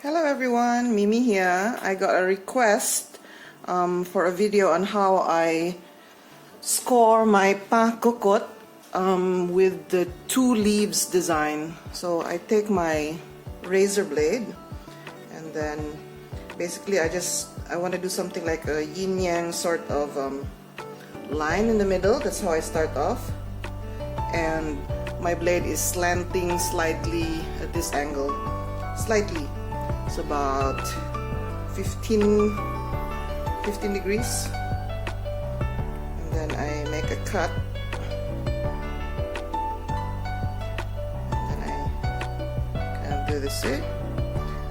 Hello everyone, Mimi here. I got a request for a video on how I score my Pain Cocotte with the two leaves design. So I take my razor blade and then basically I want to do something like a yin-yang sort of line in the middle. That's how I start off. And my blade is slanting slightly at this angle. Slightly. It's about 15 degrees. And then I make a cut. And then I kind of do this way.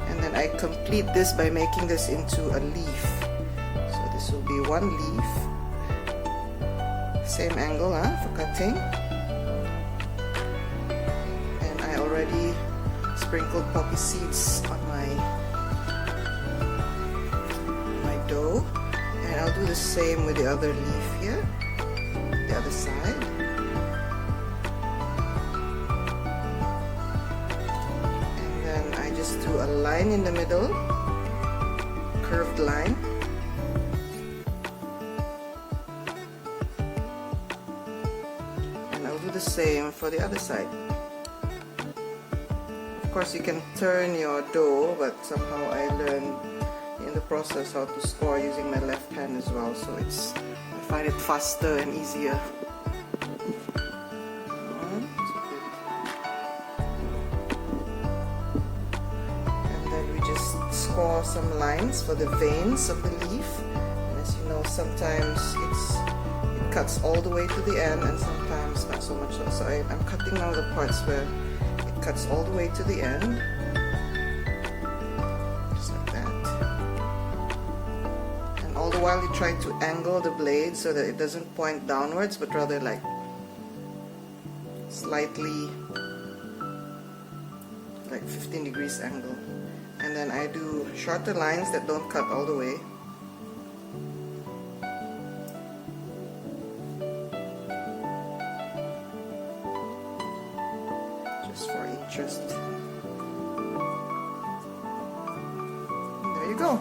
And then I complete this by making this into a leaf. So this will be one leaf. Same angle for cutting. And I already sprinkled poppy seeds on my dough, and I'll do the same with the other leaf here, the other side. And then I just do a line in the middle, curved line. And I'll do the same for the other side. Of course, you can turn your dough, but somehow I learned in the process how to score using my left hand as well, so I find it faster and easier. And then we just score some lines for the veins of the leaf. And as you know, sometimes it cuts all the way to the end, and sometimes not so much. So I'm cutting now the parts where cuts all the way to the end, just like that. And all the while you try to angle the blade so that it doesn't point downwards, but rather like slightly, like 15 degrees angle. And then I do shorter lines that don't cut all the way. Just for interest. There you go.